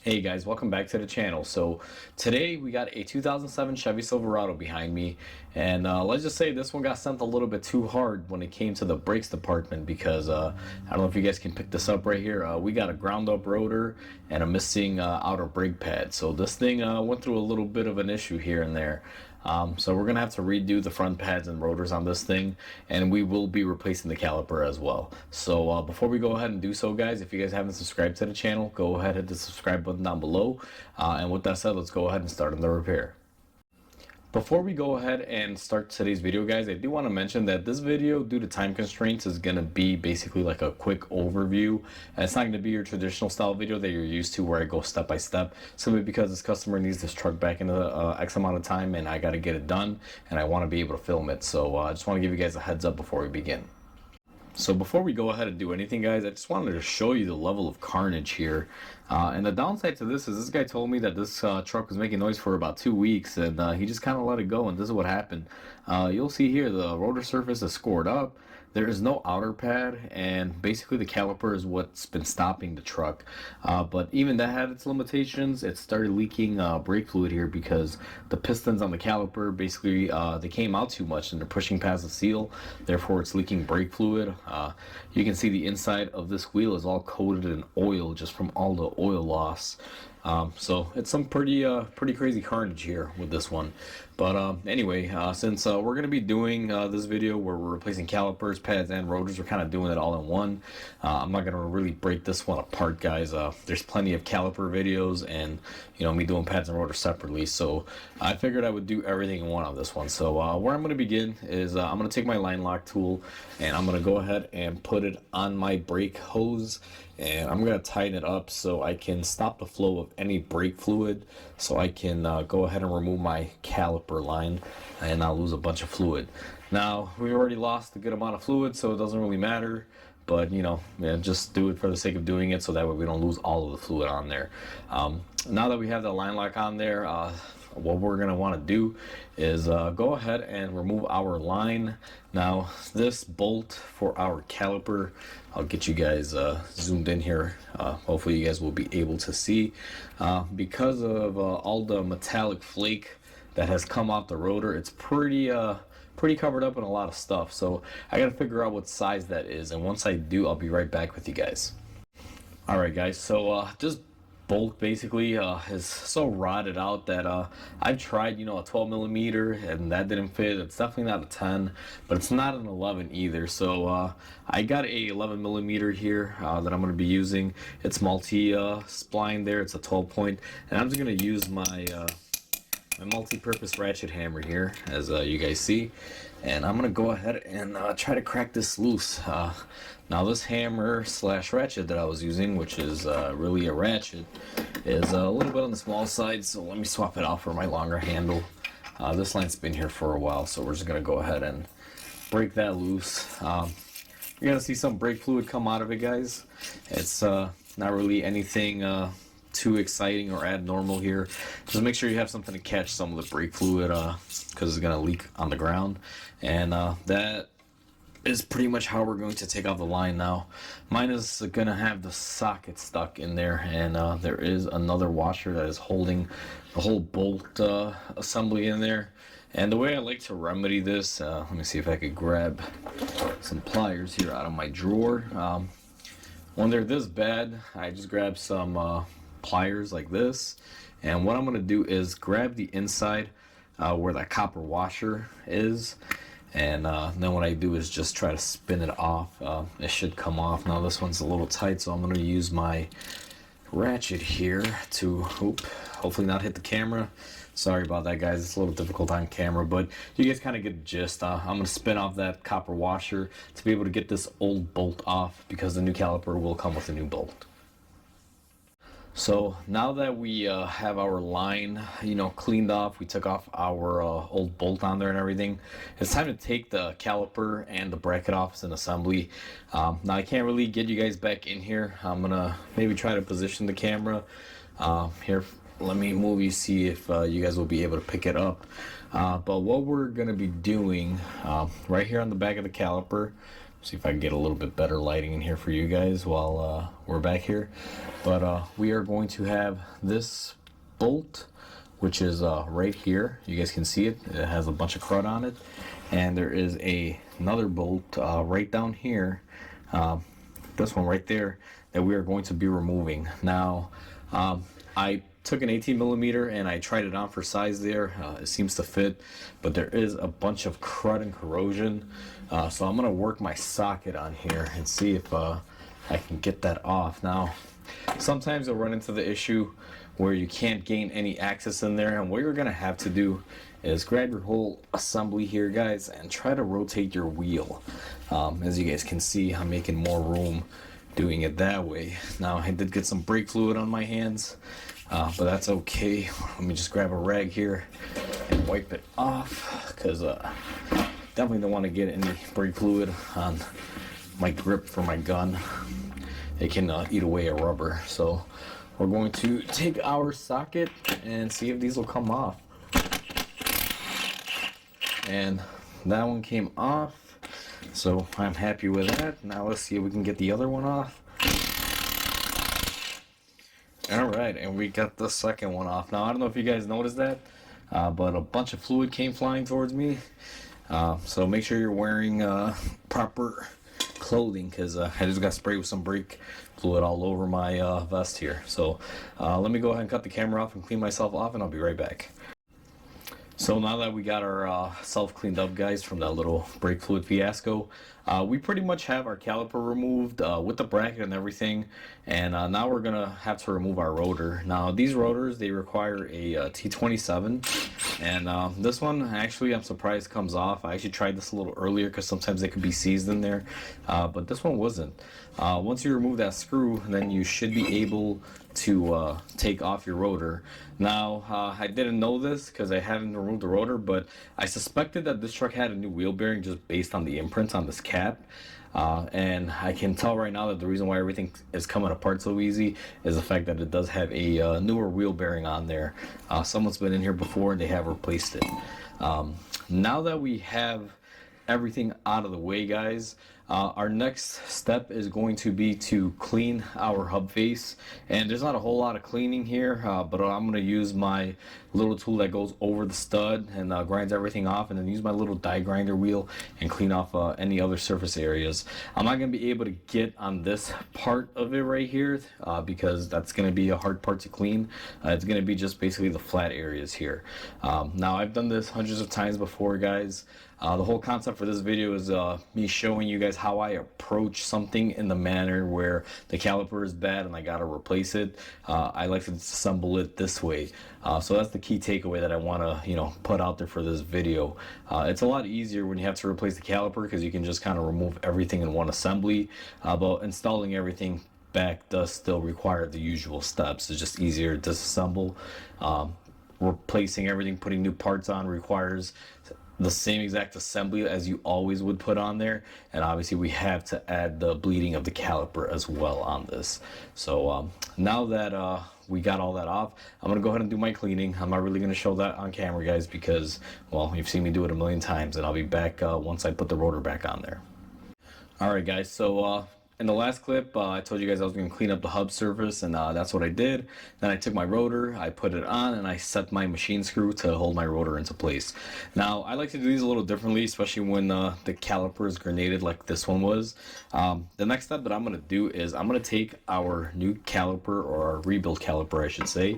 Hey guys, welcome back to the channel. So today we got a 2007 Chevy Silverado behind me, and let's just say this one got sent a little bit too hard when it came to the brakes department because I don't know if you guys can pick this up right here. We got a ground up rotor and a missing outer brake pad. So this thing went through a little bit of an issue here and there. So we're gonna have to redo the front pads and rotors on this thing, and we will be replacing the caliper as well. So before we go ahead and do so, guys, if you guys haven't subscribed to the channel, go ahead and hit the subscribe button down below. And with that said, let's go ahead and start on the repair. Before we go ahead and start today's video, guys, I do want to mention that this video, due to time constraints, is going to be basically like a quick overview. And it's not going to be your traditional style video that you're used to where I go step by step, simply because this customer needs this truck back in X amount of time and I got to get it done and I want to be able to film it. So I just want to give you guys a heads up before we begin. So before we go ahead and do anything, guys, I just wanted to show you the level of carnage here. And the downside to this is this guy told me that this truck was making noise for about 2 weeks, and he just kind of let it go, and this is what happened. You'll see here the rotor surface is scored up. There is no outer pad, and basically the caliper is what's been stopping the truck. But even that had its limitations. It started leaking brake fluid here because the pistons on the caliper basically they came out too much and they're pushing past the seal. Therefore, it's leaking brake fluid. You can see the inside of this wheel is all coated in oil just from all the oil loss. So it's some pretty crazy carnage here with this one. But anyway, since we're going to be doing this video where we're replacing calipers, pads, and rotors, we're kind of doing it all in one. I'm not going to really break this one apart, guys. There's plenty of caliper videos and, you know, me doing pads and rotors separately. So I figured I would do everything in one on this one. So where I'm going to begin is I'm going to take my line lock tool and I'm going to go ahead and put it on my brake hose. And I'm going to tighten it up so I can stop the flow of any brake fluid, so I can go ahead and remove my caliper line and not lose a bunch of fluid. Now, we already lost a good amount of fluid, so it doesn't really matter. But, you know, just do it for the sake of doing it so that way we don't lose all of the fluid on there. Now that we have the line lock on there, what we're going to want to do is go ahead and remove our line. Now, this bolt for our caliper, I'll get you guys zoomed in here. Hopefully you guys will be able to see. Because of all the metallic flake that has come off the rotor, it's pretty covered up in a lot of stuff. So I got to figure out what size that is. And once I do, I'll be right back with you guys. All right, guys. So this bolt basically is so rotted out that I've tried, you know, a 12 millimeter and that didn't fit. It's definitely not a 10, but it's not an 11 either. So I got a 11 millimeter here that I'm going to be using. It's multi spline there. It's a 12 point, and I'm just going to use my my multi-purpose ratchet hammer here, as you guys see, and I'm gonna go ahead and try to crack this loose. Now this hammer slash ratchet that I was using, which is really a ratchet, is a little bit on the small side, so let me swap it out for my longer handle. This line's been here for a while, so we're just gonna go ahead and break that loose. You're gonna see some brake fluid come out of it, guys. It's not really anything too exciting or abnormal here. Just make sure you have something to catch some of the brake fluid because it's going to leak on the ground. And that is pretty much how we're going to take off the line now. Mine is going to have the socket stuck in there, and there is another washer that is holding the whole bolt assembly in there. And the way I like to remedy this, let me see if I could grab some pliers here out of my drawer. When they're this bad, I just grab some pliers like this, and what I'm going to do is grab the inside where that copper washer is, and then what I do is just try to spin it off. It should come off. Now this one's a little tight, so I'm going to use my ratchet here to hopefully not hit the camera. Sorry about that, guys. It's a little difficult on camera, but you guys kind of get the gist. I'm going to spin off that copper washer to be able to get this old bolt off, because the new caliper will come with a new bolt. So now that we have our line, you know, cleaned off, we took off our old bolt on there and everything, it's time to take the caliper and the bracket off as an assembly. Now I can't really get you guys back in here. I'm gonna maybe try to position the camera here. Let me move you, see if you guys will be able to pick it up. But what we're gonna be doing right here on the back of the caliper, See if I can get a little bit better lighting in here for you guys while we're back here. But we are going to have this bolt, which is right here. You guys can see it. It has a bunch of crud on it. And there is another bolt right down here, this one right there, that we are going to be removing. Now, I took an 18 millimeter and I tried it on for size there. It seems to fit, but there is a bunch of crud and corrosion. So I'm gonna work my socket on here and see if I can get that off. Now, sometimes you'll run into the issue where you can't gain any access in there, and what you're gonna have to do is grab your whole assembly here, guys, and try to rotate your wheel. As you guys can see, I'm making more room doing it that way. Now, I did get some brake fluid on my hands, but that's okay. Let me just grab a rag here and wipe it off, because definitely don't want to get any brake fluid on my grip for my gun. It can eat away a rubber. So we're going to take our socket and see if these will come off. And that one came off, so I'm happy with that. Now let's see if we can get the other one off. All right, and we got the second one off. Now, I don't know if you guys noticed that, but a bunch of fluid came flying towards me. So make sure you're wearing proper clothing, because I just got sprayed with some brake fluid all over my vest here. So let me go ahead and cut the camera off and clean myself off, and I'll be right back. So now that we got our self cleaned up, guys, from that little brake fluid fiasco, we pretty much have our caliper removed with the bracket and everything, and now we're gonna have to remove our rotor. Now, these rotors, they require a T27, and this one actually, I'm surprised, comes off. I actually tried this a little earlier because sometimes they could be seized in there, but this one wasn't. Once you remove that screw, then you should be able to take off your rotor. Now, I didn't know this because I haven't removed the rotor, but I suspected that this truck had a new wheel bearing just based on the imprints on this cap. And I can tell right now that the reason why everything is coming apart so easy is the fact that it does have a newer wheel bearing on there. Someone's been in here before and they have replaced it. Now that we have everything out of the way, guys, our next step is going to be to clean our hub face, and there's not a whole lot of cleaning here, but I'm going to use my little tool that goes over the stud and grinds everything off, and then use my little die grinder wheel and clean off any other surface areas. I'm not going to be able to get on this part of it right here because that's going to be a hard part to clean. It's going to be just basically the flat areas here. Now, I've done this hundreds of times before, guys. The whole concept for this video is me showing you guys how I approach something in the manner where the caliper is bad and I gotta replace it. I like to disassemble it this way. So that's the key takeaway that I want to put out there for this video. It's a lot easier when you have to replace the caliper because you can just kind of remove everything in one assembly, but installing everything back does still require the usual steps. It's just easier to disassemble. Replacing everything, putting new parts on requires the same exact assembly as you always would put on there, and obviously we have to add the bleeding of the caliper as well on this. So now that we got all that off, I'm gonna go ahead and do my cleaning. I'm not really gonna show that on camera, guys, because, well, you've seen me do it a million times, and I'll be back once I put the rotor back on there. All right, guys, so in the last clip, I told you guys I was going to clean up the hub surface, and that's what I did. Then I took my rotor, I put it on, and I set my machine screw to hold my rotor into place. Now, I like to do these a little differently, especially when the caliper is grenaded like this one was. The next step that I'm going to do is I'm going to take our new caliper, or our rebuild caliper, I should say,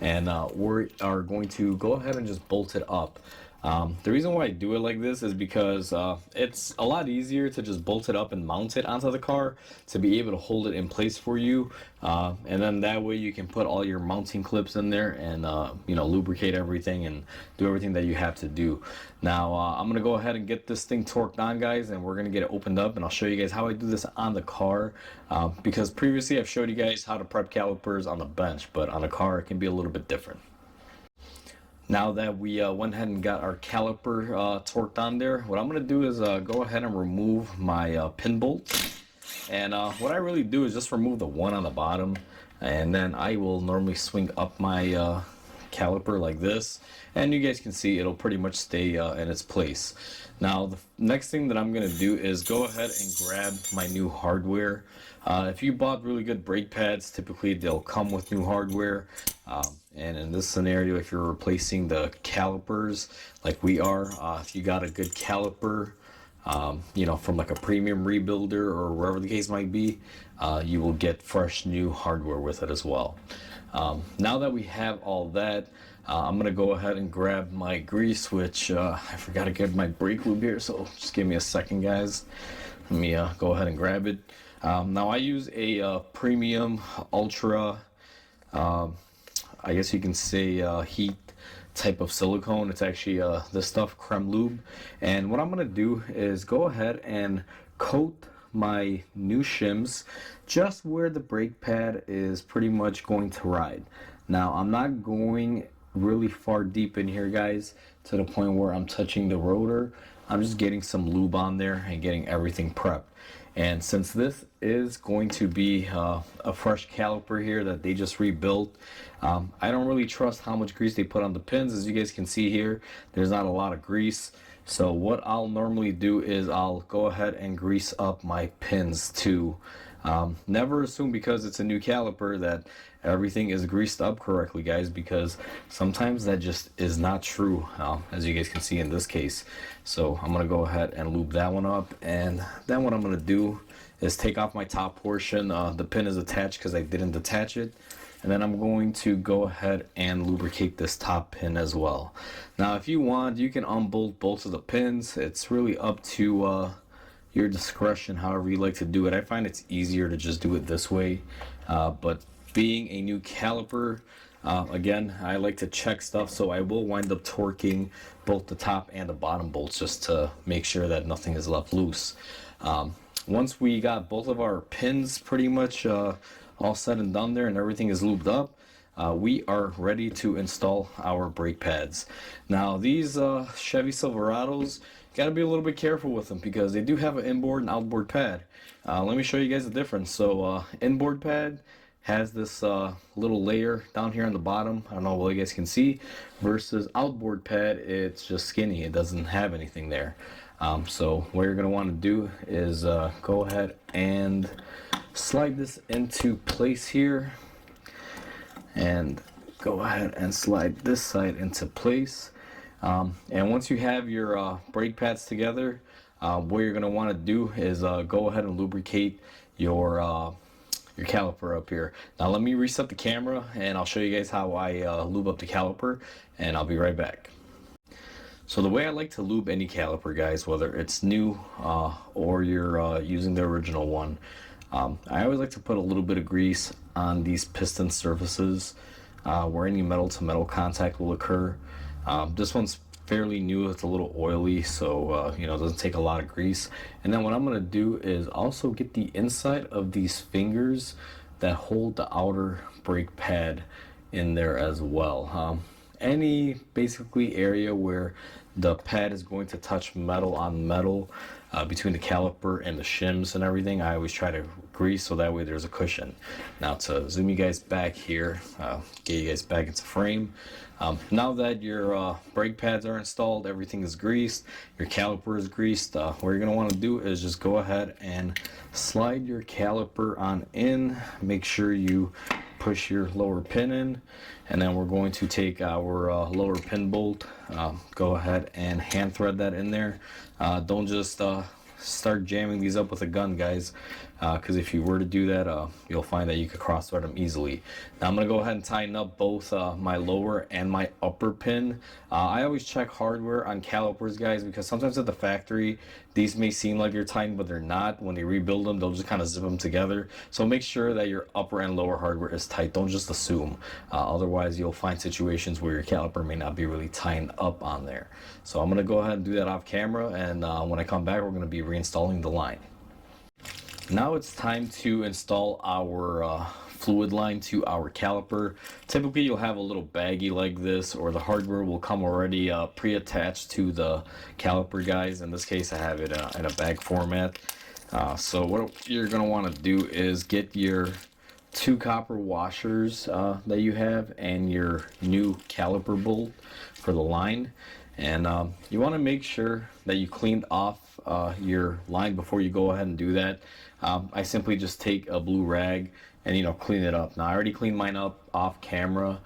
and we are going to go ahead and just bolt it up. The reason why I do it like this is because it's a lot easier to just bolt it up and mount it onto the car to be able to hold it in place for you, and then that way you can put all your mounting clips in there and lubricate everything and do everything that you have to do. Now I'm gonna go ahead and get this thing torqued on, guys, and we're gonna get it opened up, and I'll show you guys how I do this on the car, because previously I've showed you guys how to prep calipers on the bench, but on a car it can be a little bit different. Now that we went ahead and got our caliper torqued on there, what I'm going to do is go ahead and remove my pin bolt. And what I really do is just remove the one on the bottom, and then I will normally swing up my caliper like this, and you guys can see it'll pretty much stay in its place. Now the next thing that I'm gonna do is go ahead and grab my new hardware. If you bought really good brake pads, typically they'll come with new hardware. And in this scenario, if you're replacing the calipers like we are, if you got a good caliper, from like a premium rebuilder or wherever the case might be, you will get fresh new hardware with it as well. Now that we have all that, I'm gonna go ahead and grab my grease, which I forgot to get my brake lube here, so just give me a second, guys. Let me go ahead and grab it. Now I use a premium ultra, I guess you can say heat type of silicone. It's actually this stuff, creme lube. And what I'm gonna do is go ahead and coat my new shims just where the brake pad is pretty much going to ride. Now I'm not going really far deep in here, guys, to the point where I'm touching the rotor. I'm just getting some lube on there and getting everything prepped. And since this is going to be a fresh caliper here that they just rebuilt, I don't really trust how much grease they put on the pins. As you guys can see here, there's not a lot of grease. So what I'll normally do is I'll go ahead and grease up my pins too. Never assume because it's a new caliper that everything is greased up correctly, guys, because sometimes that just is not true, as you guys can see in this case. So I'm gonna go ahead and lube that one up, and then what I'm gonna do is take off my top portion. The pin is attached because I didn't detach it, and then I'm going to go ahead and lubricate this top pin as well. Now if you want, you can unbolt both of the pins. It's really up to your discretion, however you like to do it. I find it's easier to just do it this way, but being a new caliper, again, I like to check stuff, so I will wind up torquing both the top and the bottom bolts just to make sure that nothing is left loose. Once we got both of our pins pretty much all said and done there and everything is lubed up, we are ready to install our brake pads. Now these Chevy Silverados, got to be a little bit careful with them because they do have an inboard and outboard pad. Let me show you guys the difference. So inboard pad has this little layer down here on the bottom. I don't know what you guys can see, versus outboard pad, it's just skinny. It doesn't have anything there. So what you're going to want to do is go ahead and slide this into place here, and go ahead and slide this side into place. And once you have your brake pads together, what you're going to want to do is go ahead and lubricate your caliper up here. Now let me reset the camera and I'll show you guys how I lube up the caliper, and I'll be right back. So the way I like to lube any caliper, guys, whether it's new or you're using the original one, I always like to put a little bit of grease on these piston surfaces where any metal to metal contact will occur. This one's fairly new, it's a little oily, so it doesn't take a lot of grease. And then what I'm going to do is also get the inside of these fingers that hold the outer brake pad in there as well. Any basically area where the pad is going to touch metal on metal, between the caliper and the shims and everything, I always try to grease so that way there's a cushion. Now to zoom you guys back here, get you guys back into frame. Now that your brake pads are installed, everything is greased, your caliper is greased, what you're going to want to do is just go ahead and slide your caliper on in. Make sure you push your lower pin in, and then we're going to take our lower pin bolt, go ahead and hand thread that in there. Don't just start jamming these up with a gun, guys, because if you were to do that, you'll find that you could cross thread them easily. Now I'm going to go ahead and tighten up both my lower and my upper pin. I always check hardware on calipers, guys, because sometimes at the factory these may seem like they're tightened, but they're not. When they rebuild them, they'll just kind of zip them together. So make sure that your upper and lower hardware is tight. Don't just assume. Otherwise you'll find situations where your caliper may not be really tightened up on there. So I'm going to go ahead and do that off camera, and when I come back we're going to be reinstalling the line. Now it's time to install our fluid line to our caliper. Typically you'll have a little baggie like this, or the hardware will come already pre-attached to the caliper, guys. In this case I have it in a bag format. So what you're going to want to do is get your two copper washers that you have and your new caliper bolt for the line. And you want to make sure that you cleaned off your line before you go ahead and do that. I simply just take a blue rag and clean it up. Now I already cleaned mine up off camera,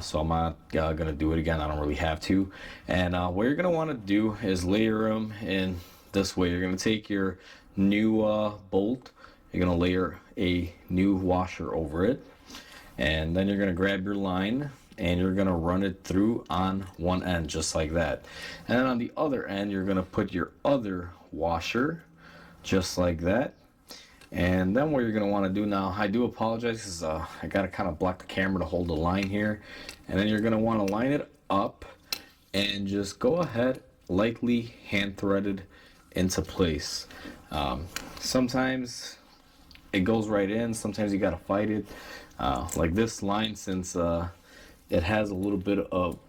so I'm not gonna do it again. I don't really have to. And what you're gonna want to do is layer them in this way. You're gonna take your new bolt, you're gonna layer a new washer over it, and then you're gonna grab your line and you're gonna run it through on one end just like that. And then on the other end you're gonna put your other washer just like that. And then what you're going to want to do now, I do apologize because I got to kind of block the camera to hold the line here. And then you're going to want to line it up and just go ahead, lightly hand threaded into place. Sometimes it goes right in, sometimes you got to fight it. Like this line, since it has a little bit of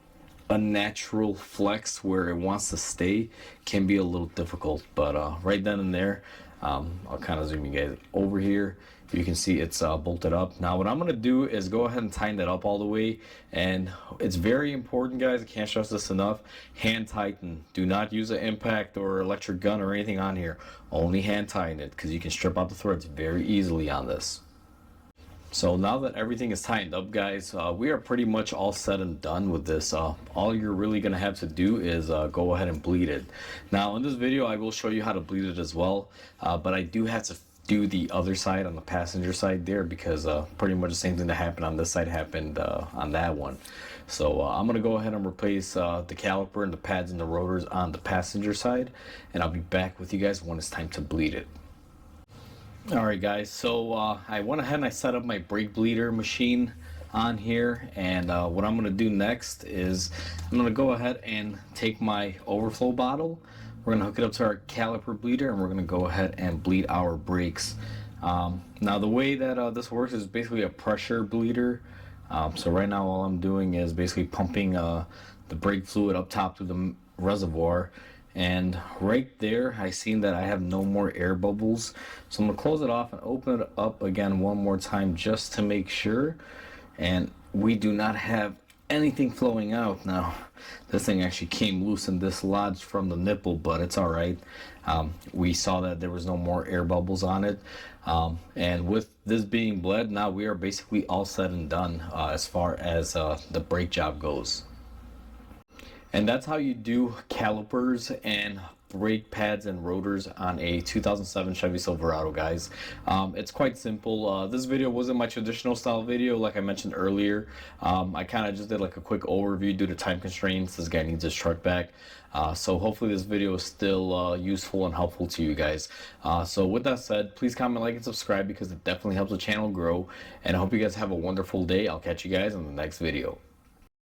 a natural flex where it wants to stay, can be a little difficult. But right then and there, I'll kind of zoom you guys over here. You can see it's bolted up. Now what I'm going to do is go ahead and tighten that up all the way. And it's very important, guys, I can't stress this enough, hand tighten. Do not use an impact or electric gun or anything on here. Only hand tighten it, because you can strip out the threads very easily on this. So now that everything is tightened up, guys, we are pretty much all set and done with this. All you're really going to have to do is go ahead and bleed it. Now in this video I will show you how to bleed it as well, but I do have to do the other side on the passenger side there, because pretty much the same thing that happened on this side happened on that one. So I'm going to go ahead and replace the caliper and the pads and the rotors on the passenger side, and I'll be back with you guys when it's time to bleed it. Alright guys, so I went ahead and I set up my brake bleeder machine on here, and what I'm going to do next is I'm going to go ahead and take my overflow bottle. We're going to hook it up to our caliper bleeder, and we're going to go ahead and bleed our brakes. Now the way that this works is basically a pressure bleeder. So right now all I'm doing is basically pumping the brake fluid up top to the reservoir. And right there I seen that I have no more air bubbles, so I'm gonna close it off and open it up again one more time just to make sure, and we do not have anything flowing out. Now this thing actually came loose and dislodged from the nipple, but it's all right. We saw that there was no more air bubbles on it, and with this being bled, now we are basically all said and done as far as the brake job goes. And that's how you do calipers and brake pads and rotors on a 2007 Chevy Silverado, guys. It's quite simple. This video wasn't my traditional style video like I mentioned earlier. I kind of just did like a quick overview due to time constraints. This guy needs his truck back. So hopefully this video is still useful and helpful to you guys. So with that said, please comment, like, and subscribe, because it definitely helps the channel grow. And I hope you guys have a wonderful day. I'll catch you guys in the next video.